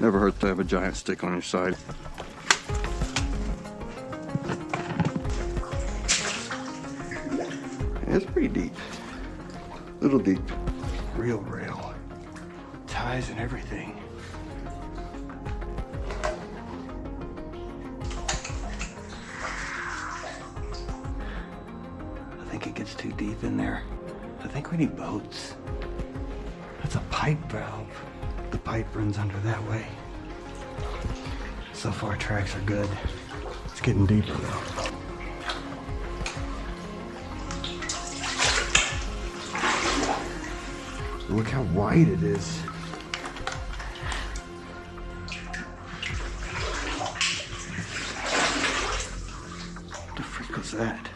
Never hurt to have a giant stick on your side. It's pretty deep. Little deep. Real rail. Ties and everything. I think it gets too deep in there. I think we need boats. That's a pipe valve. The pipe runs under that way. So far, tracks are good. It's getting deeper though. Look how wide it is. What the freak was that?